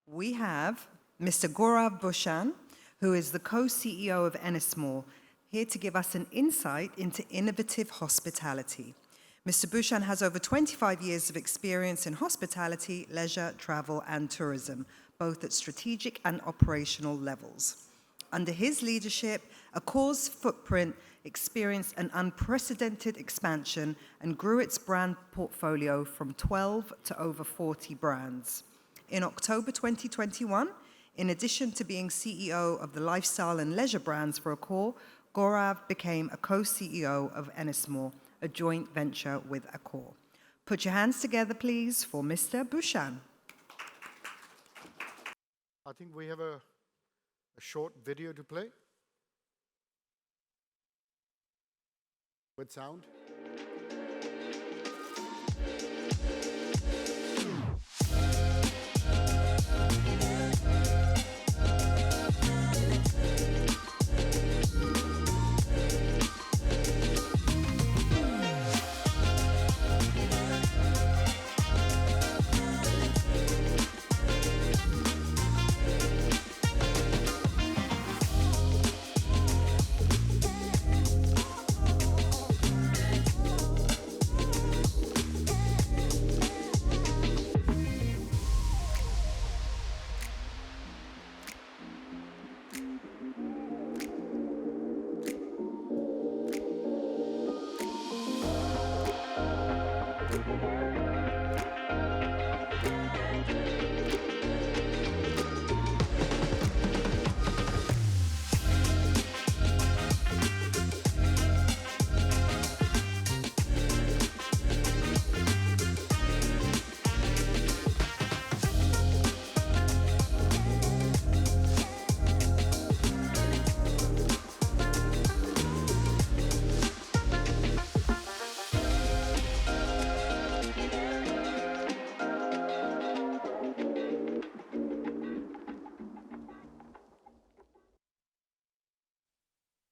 We have Mr. Gaurav Bhushan, who is the co-CEO of Ennismore, here to give us an insight into innovative hospitality. Mr. Bhushan has over 25 years of experience in hospitality, leisure, travel, and tourism, both at strategic and operational levels. Under his leadership, Accor's footprint experienced an unprecedented expansion and grew its brand portfolio from 12 to over 40 brands. In October 2021, in addition to being CEO of the lifestyle and leisure brands for Accor, Gaurav became a co-CEO of Ennismore, a joint venture with Accor. Put your hands together, please, for Mr. Bhushan. I think we have a short video to play with sound.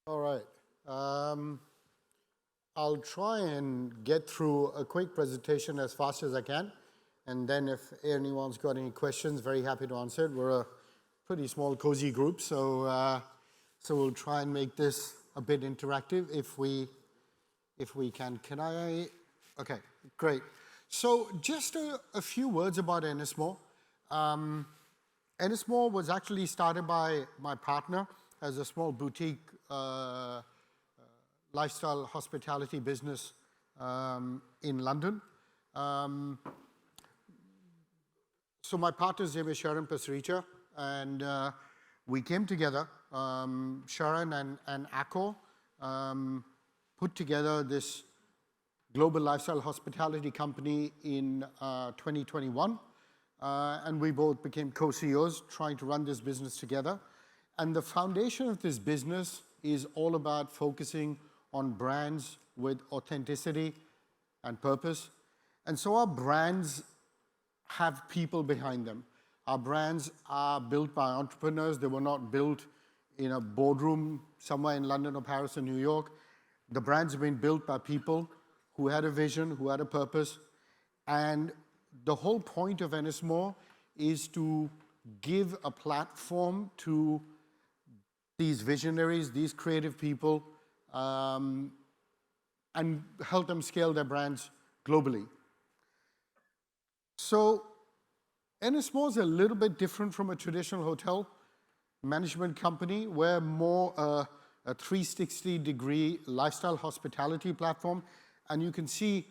All right. I'll try and get through a quick presentation as fast as I can. And then if anyone's got any questions, very happy to answer it. We're a pretty small, cozy group, so we'll try and make this a bit interactive if we can. Can I? Okay, great. So just a few words about Ennismore. Ennismore was actually started by my partner as a small boutique lifestyle hospitality business in London. So my partner's name is Sharon Pasricha, and we came together, Sharon and Accor, put together this global lifestyle hospitality company in 2021, and we both became co-CEOs trying to run this business together. And the foundation of this business is all about focusing on brands with authenticity and purpose. And so our brands have people behind them. Our brands are built by entrepreneurs. They were not built in a boardroom somewhere in London or Paris or New York. The brands have been built by people who had a vision, who had a purpose. And the whole point of Ennismore is to give a platform to these visionaries, these creative people, and help them scale their brands globally. So Ennismore is a little bit different from a traditional hotel management company. We're more a 360-degree lifestyle hospitality platform. And you can see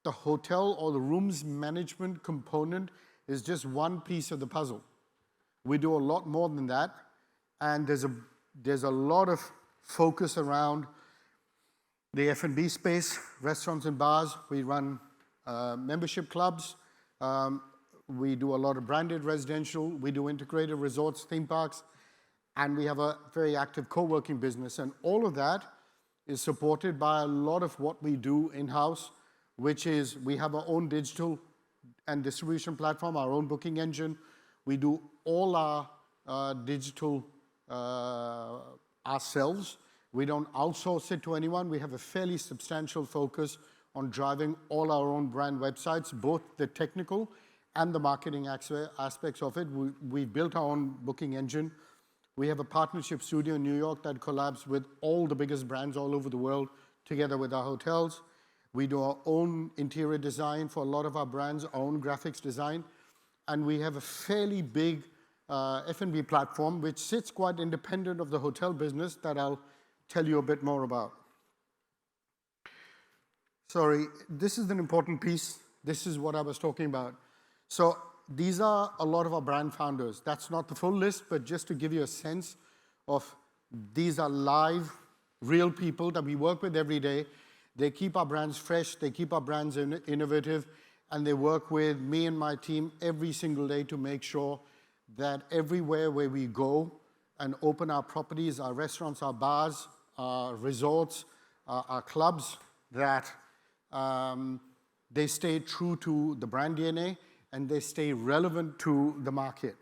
the hotel or the rooms management component is just one piece of the puzzle. We do a lot more than that. And there's a lot of focus around the F&B space, restaurants and bars. We run membership clubs. We do a lot of branded residential. We do integrated resorts, theme parks. And we have a very active co-working business. And all of that is supported by a lot of what we do in-house, which is we have our own digital and distribution platform, our own booking engine. We do all our digital ourselves. We don't outsource it to anyone. We have a fairly substantial focus on driving all our own brand websites, both the technical and the marketing aspects of it. We've built our own booking engine. We have a partnership studio in New York that collabs with all the biggest brands all over the world together with our hotels. We do our own interior design for a lot of our brands, our own graphics design. And we have a fairly big F&B platform which sits quite independent of the hotel business that I'll tell you a bit more about. Sorry, this is an important piece. This is what I was talking about. So these are a lot of our brand founders. That's not the full list, but just to give you a sense of these are live, real people that we work with every day. They keep our brands fresh, they keep our brands innovative, and they work with me and my team every single day to make sure that everywhere where we go and open our properties, our restaurants, our bars, our resorts, our clubs, that they stay true to the brand DNA and they stay relevant to the market.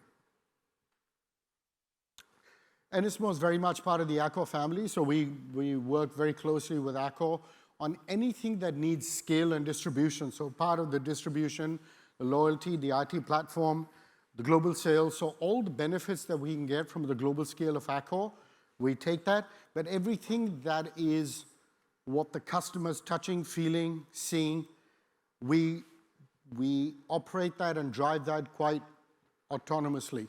Ennismore is very much part of the Accor family, so we work very closely with Accor on anything that needs scale and distribution. So part of the distribution, the loyalty, the IT platform, the global sales, so all the benefits that we can get from the global scale of Accor, we take that, but everything that is what the customer's touching, feeling, seeing, we operate that and drive that quite autonomously.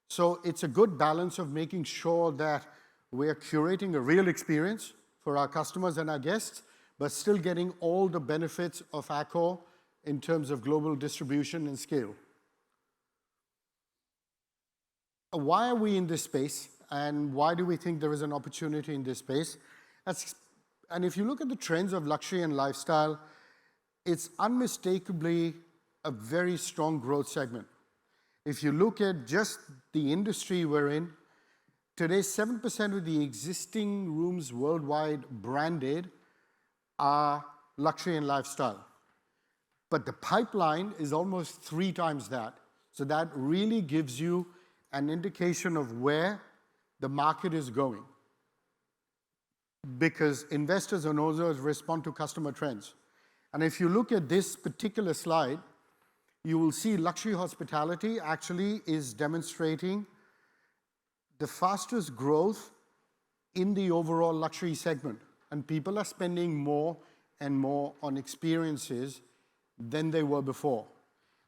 So it's a good balance of making sure that we're curating a real experience for our customers and our guests, but still getting all the benefits of Accor in terms of global distribution and scale. Why are we in this space, and why do we think there is an opportunity in this space? And if you look at the trends of luxury and lifestyle, it's unmistakably a very strong growth segment. If you look at just the industry we're in, today 7% of the existing rooms worldwide branded are luxury and lifestyle. But the pipeline is almost 3 times that. So that really gives you an indication of where the market is going. Because investors and owners respond to customer trends. And if you look at this particular slide, you will see luxury hospitality actually is demonstrating the fastest growth in the overall luxury segment. And people are spending more and more on experiences than they were before.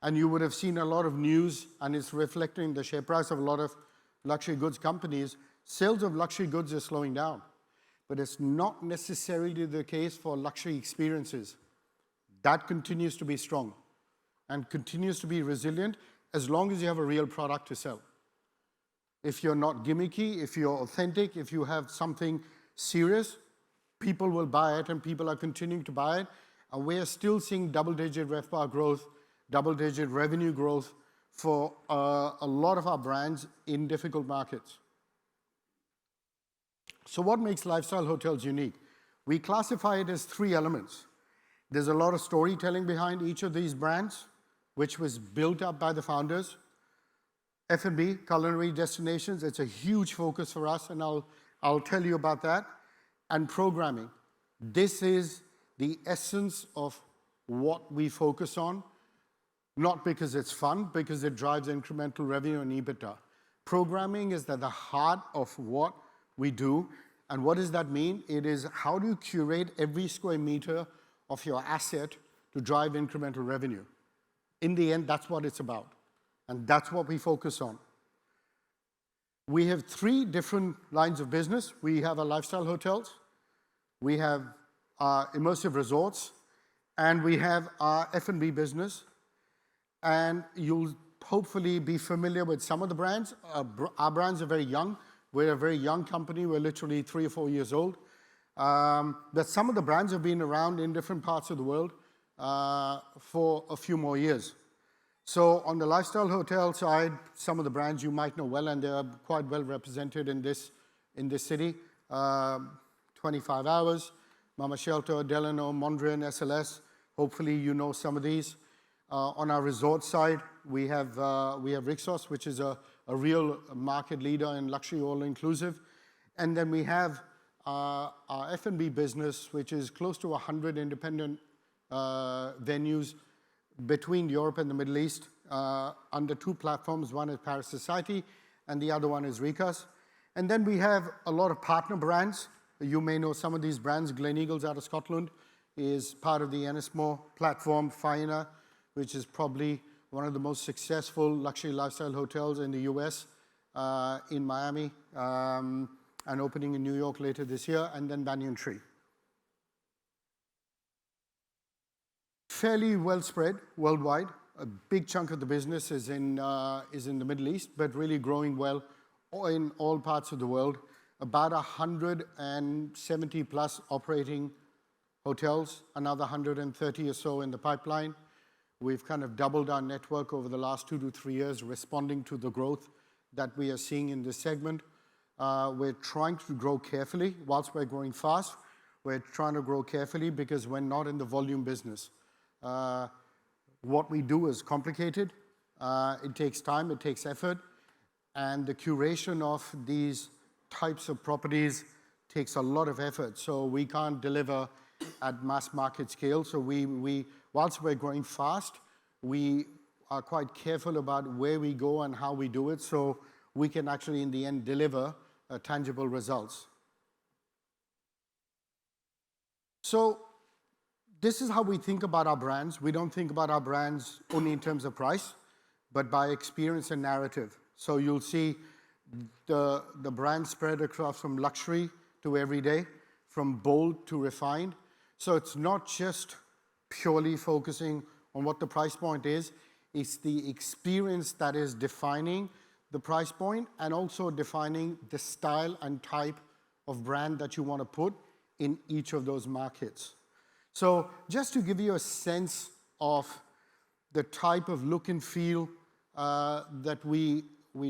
And you would have seen a lot of news, and it's reflecting the share price of a lot of luxury goods companies. Sales of luxury goods are slowing down. But it's not necessarily the case for luxury experiences. That continues to be strong and continues to be resilient as long as you have a real product to sell. If you're not gimmicky, if you're authentic, if you have something serious, people will buy it and people are continuing to buy it. And we are still seeing double-digit RevPAR growth, double-digit revenue growth for a lot of our brands in difficult markets. So what makes lifestyle hotels unique? We classify it as 3 elements. There's a lot of storytelling behind each of these brands, which was built up by the founders. F&B, culinary destinations, it's a huge focus for us, and I'll tell you about that. And programming. This is the essence of what we focus on, not because it's fun, because it drives incremental revenue and EBITDA. Programming is at the heart of what we do. And what does that mean? It is how do you curate every square meter of your asset to drive incremental revenue? In the end, that's what it's about. And that's what we focus on. We have 3 different lines of business. We have our lifestyle hotels, we have our immersive resorts, and we have our F&B business. And you'll hopefully be familiar with some of the brands. Our brands are very young. We're a very young company. We're literally 3 or 4 years old. But some of the brands have been around in different parts of the world for a few more years. So on the lifestyle hotel side, some of the brands you might know well, and they are quite well represented in this city. 25 Hours, Mama Shelter, Delano, Mondrian, SLS. Hopefully you know some of these. On our resort side, we have Rixos, which is a real market leader in luxury all-inclusive. And then we have our F&B business, which is close to 100 independent venues, between Europe and the Middle East under two platforms. One is Paris Society, and the other one is Ricas. And then we have a lot of partner brands. You may know some of these brands. Gleneagles out of Scotland is part of the Ennismore platform. Faina, which is probably one of the most successful luxury lifestyle hotels in the US, in Miami, and opening in New York later this year, and then Banyan Tree. Fairly well spread worldwide. A big chunk of the business is in the Middle East, but really growing well in all parts of the world. About 170 plus operating hotels, another 130 or so in the pipeline. We've kind of doubled our network over the last 2 to 3 years, responding to the growth that we are seeing in this segment. We're trying to grow carefully. Whilst we're growing fast, we're trying to grow carefully because we're not in the volume business. What we do is complicated. It takes time, it takes effort, and the curation of these types of properties takes a lot of effort. So we can't deliver at mass market scale. So whilst we're growing fast, we are quite careful about where we go and how we do it, so we can actually, in the end, deliver tangible results. So this is how we think about our brands. We don't think about our brands only in terms of price, but by experience and narrative. So you'll see the brand spread across from luxury to everyday, from bold to refined. So it's not just purely focusing on what the price point is. It's the experience that is defining the price point and also defining the style and type of brand that you want to put in each of those markets. So just to give you a sense of the type of look and feel that we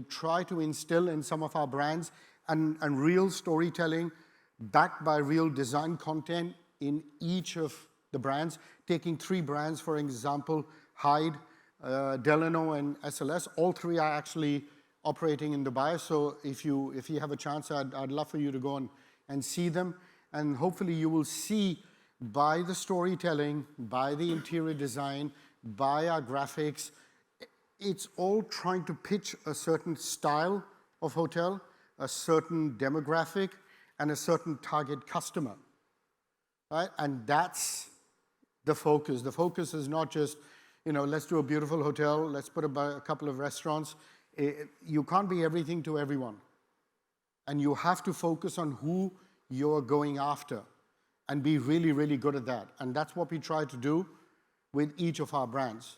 try to instill in some of our brands, and real storytelling backed by real design content in each of the brands. Taking 3 brands, for example, Hyde, Delano, and SLS, all 3 are actually operating in Dubai. So if you have a chance, I'd love for you to go and see them. And hopefully you will see by the storytelling, by the interior design, by our graphics, it's all trying to pitch a certain style of hotel, a certain demographic, and a certain target customer, right? And that's the focus. The focus is not just, let's do a beautiful hotel, let's put a couple of restaurants. You can't be everything to everyone. And you have to focus on who you're going after and be really, really good at that. And that's what we try to do with each of our brands.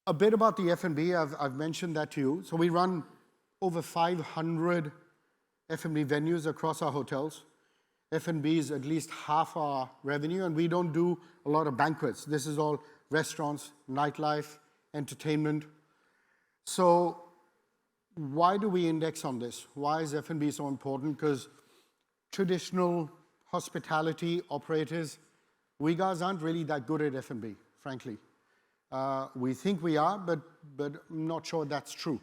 A bit about the F&B, I've mentioned that to you. So we run over 500 F&B venues across our hotels. F&B is at least half our revenue, and we don't do a lot of banquets. This is all restaurants, nightlife, entertainment. So why do we index on this? Why is F&B so important? Because traditional hospitality operators, we guys aren't really that good at F&B, frankly. We think we are, but I'm not sure that's true.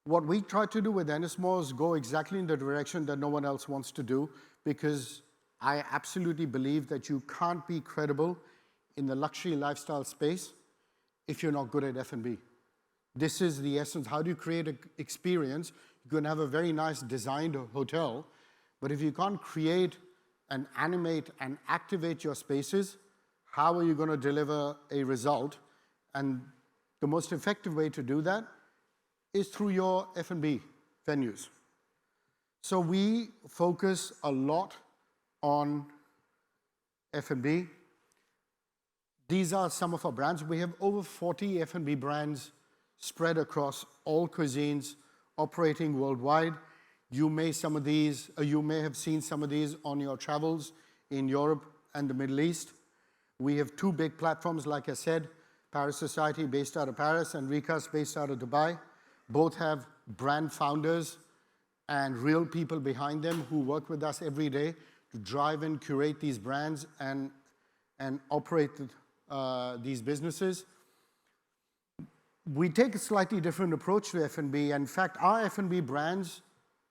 What we try to do with Ennismore is go exactly in the direction that no one else wants to do, because I absolutely believe that you can't be credible in the luxury lifestyle space if you're not good at F&B. This is the essence. How do you create an experience? You can have a very nice designed hotel, but if you can't create and animate and activate your spaces, how are you going to deliver a result? And the most effective way to do that is through your F&B venues. So we focus a lot on F&B. These are some of our brands. We have over 40 F&B brands spread across all cuisines, operating worldwide. You may have seen some of these on your travels in Europe and the Middle East. We have 2 big platforms, like I said, Paris Society based out of Paris and Ricas based out of Dubai. Both have brand founders and real people behind them who work with us every day to drive and curate these brands and operate these businesses. We take a slightly different approach to F&B. In fact, our F&B brands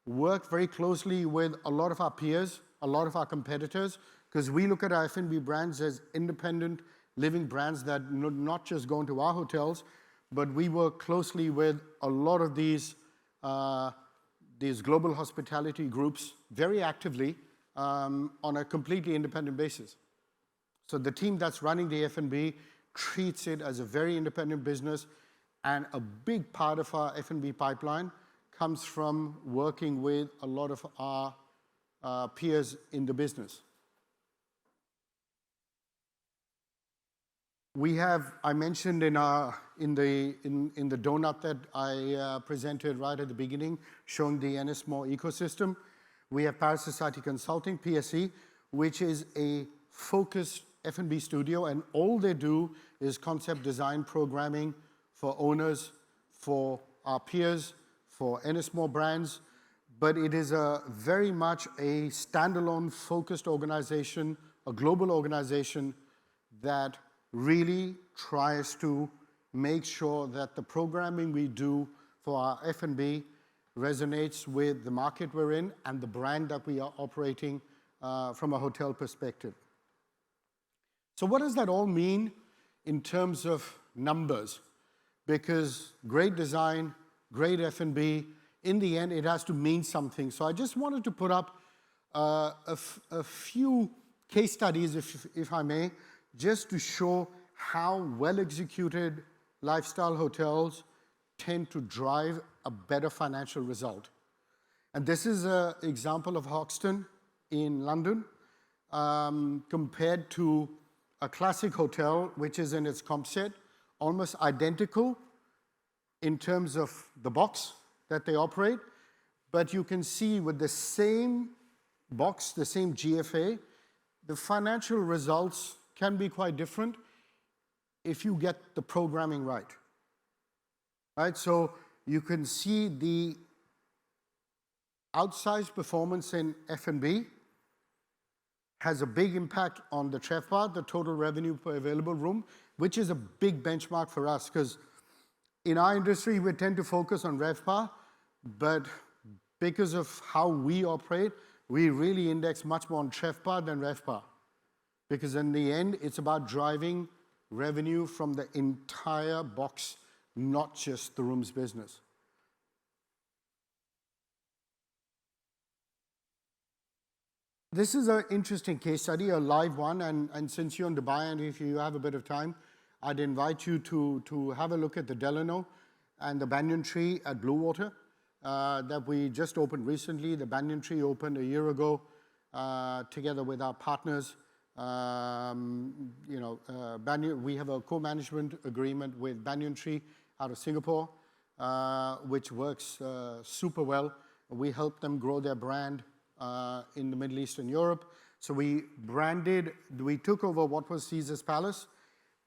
work very closely with a lot of our peers, a lot of our competitors, because we look at our F&B brands as independent living brands that not just go into our hotels, but we work closely with a lot of these global hospitality groups very actively on a completely independent basis. So the team that's running the F&B treats it as a very independent business, and a big part of our F&B pipeline comes from working with a lot of our peers in the business. We have, I mentioned in the donut that I presented right at the beginning, showing the Ennismore ecosystem. We have Paris Society Consulting, PSC, which is a focused F&B studio, and all they do is concept design programming for owners, for our peers, for Ennismore brands. But it is very much a standalone, focused organization, a global organization that really tries to make sure that the programming we do for our F&B resonates with the market we're in and the brand that we are operating from a hotel perspective. So what does that all mean in terms of numbers? Because great design, great F&B, in the end, it has to mean something. So I just wanted to put up a few case studies, if I may, just to show how well-executed lifestyle hotels tend to drive a better financial result. And this is an example of Hoxton in London compared to a classic hotel, which is in its comp set, almost identical in terms of the box that they operate. But you can see with the same box, the same GFA, the financial results can be quite different if you get the programming right. Right? So you can see the outsized performance in F&B has a big impact on the TRevPAR, the total revenue per available room, which is a big benchmark for us, because in our industry, we tend to focus on RevPAR, but because of how we operate, we really index much more on TRevPAR than RevPAR. Because in the end, it's about driving revenue from the entire box, not just the rooms business. This is an interesting case study, a live one, and since you're in Dubai and if you have a bit of time, I'd invite you to have a look at the Delano and the Banyan Tree at Bluewater that we just opened recently. The Banyan Tree opened a year ago together with our partners. We have a co-management agreement with Banyan Tree out of Singapore, which works super well. We help them grow their brand in the Middle East and Europe. So we took over what was Caesar's Palace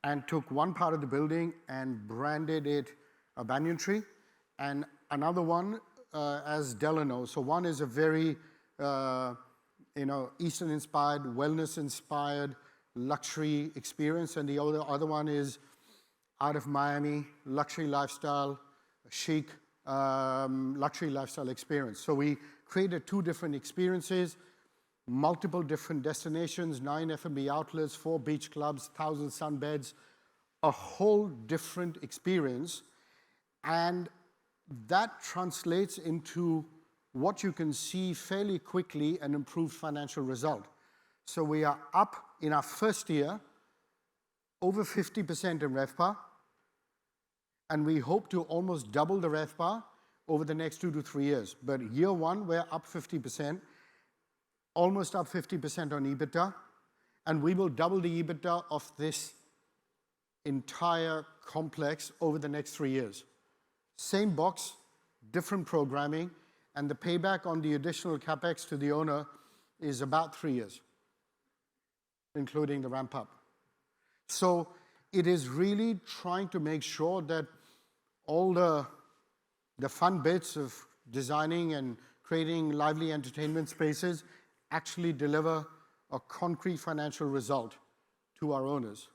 and took one part of the building and branded it a Banyan Tree, and another one as Delano. So one is a very Eastern-inspired, wellness-inspired luxury experience, and the other one is out of Miami, luxury lifestyle, chic luxury lifestyle experience. So we created two different experiences, multiple different destinations, 9 F&B outlets, 4 beach clubs, 1,000 sunbeds, a whole different experience, and that translates into what you can see fairly quickly, an improved financial result. So we are up in our first year, over 50% in RevPAR, and we hope to almost double the RevPAR over the next 2 to 3 years. But year one, we're up 50%, almost up 50% on EBITDA, and we will double the EBITDA of this entire complex over the next 3 years. Same box, different programming, and the payback on the additional capex to the owner is about 3 years, including the ramp up. So it is really trying to make sure that all the fun bits of designing and creating lively entertainment spaces actually deliver a concrete financial result to our owners.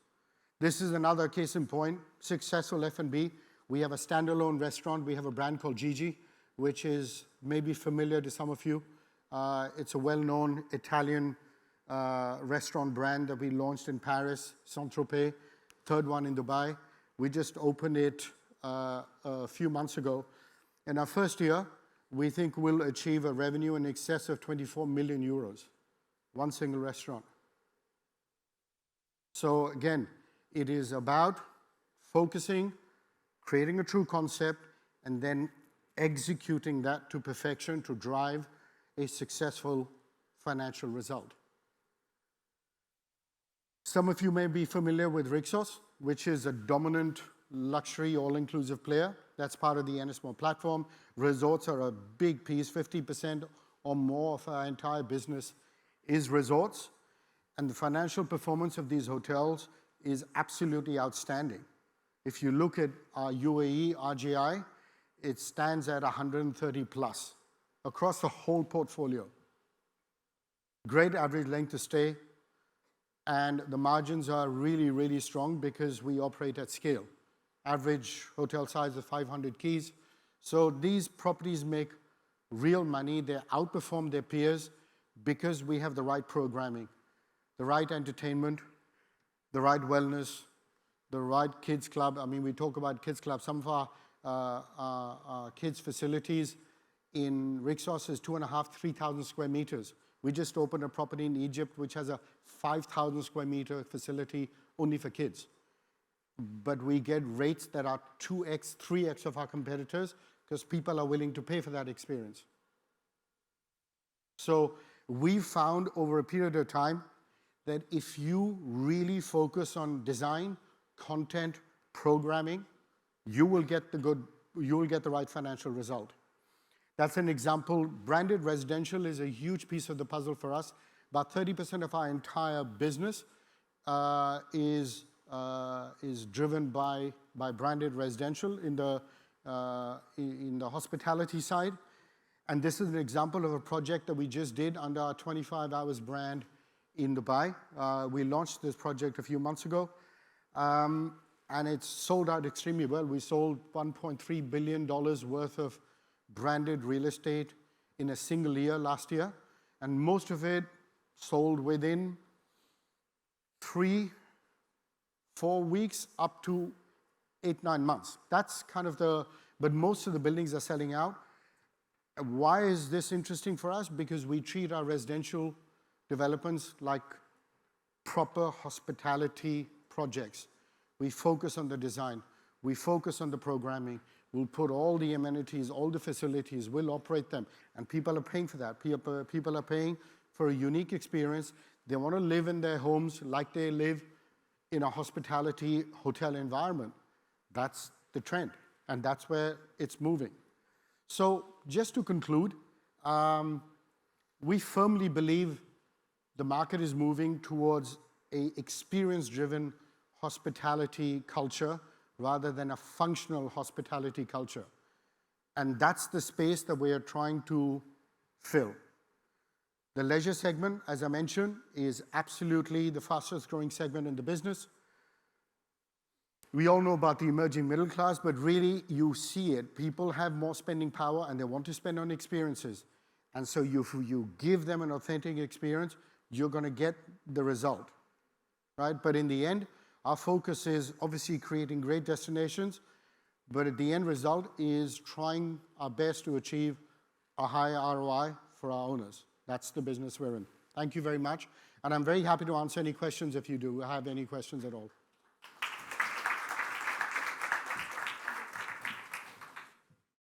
This is another case in point, successful F&B. We have a standalone restaurant. We have a brand called Gigi, which is maybe familiar to some of you. It's a well-known Italian restaurant brand that we launched in Paris, Saint-Tropez, third one in Dubai. We just opened it a few months ago. In our first year, we think we'll achieve a revenue in excess of 24 million euros, one single restaurant. So again, it is about focusing, creating a true concept, and then executing that to perfection to drive a successful financial result. Some of you may be familiar with Rixos, which is a dominant luxury all-inclusive player. That's part of the Ennismore platform. Resorts are a big piece. 50% or more of our entire business is resorts. And the financial performance of these hotels is absolutely outstanding. If you look at our UAE RGI, it stands at 130 plus across the whole portfolio. Great average length of stay, and the margins are really, really strong because we operate at scale. Average hotel size of 500 keys. So these properties make real money. They outperform their peers because we have the right programming, the right entertainment, the right wellness, the right kids club. I mean, we talk about kids club. Some of our kids facilities in Rixos is 2,500, 3,000 square meters. We just opened a property in Egypt which has a 5,000 square meter facility only for kids. But we get rates that are 2x, 3x of our competitors because people are willing to pay for that experience. So we found over a period of time that if you really focus on design, content, programming, you will get the right financial result. That's an example. Branded residential is a huge piece of the puzzle for us. About 30% of our entire business is driven by branded residential in the hospitality side. And this is an example of a project that we just did under our 25 Hours brand in Dubai. We launched this project a few months ago, and it's sold out extremely well. We sold $1.3 billion worth of branded real estate in a single year last year, and most of it sold within 3-4 weeks up to 8-9 months. That's kind of but most of the buildings are selling out. Why is this interesting for us? Because we treat our residential developments like proper hospitality projects. We focus on the design. We focus on the programming. We'll put all the amenities, all the facilities, we'll operate them. And people are paying for that. People are paying for a unique experience. They want to live in their homes like they live in a hospitality hotel environment. That's the trend, and that's where it's moving. So just to conclude, we firmly believe the market is moving towards an experience-driven hospitality culture rather than a functional hospitality culture. And that's the space that we are trying to fill. The leisure segment, as I mentioned, is absolutely the fastest growing segment in the business. We all know about the emerging middle class, but really you see it. People have more spending power and they want to spend on experiences. And so if you give them an authentic experience, you're going to get the result, right? But in the end, our focus is obviously creating great destinations, but at the end result is trying our best to achieve a high ROI for our owners. That's the business we're in. Thank you very much. And I'm very happy to answer any questions if you do have any questions at all.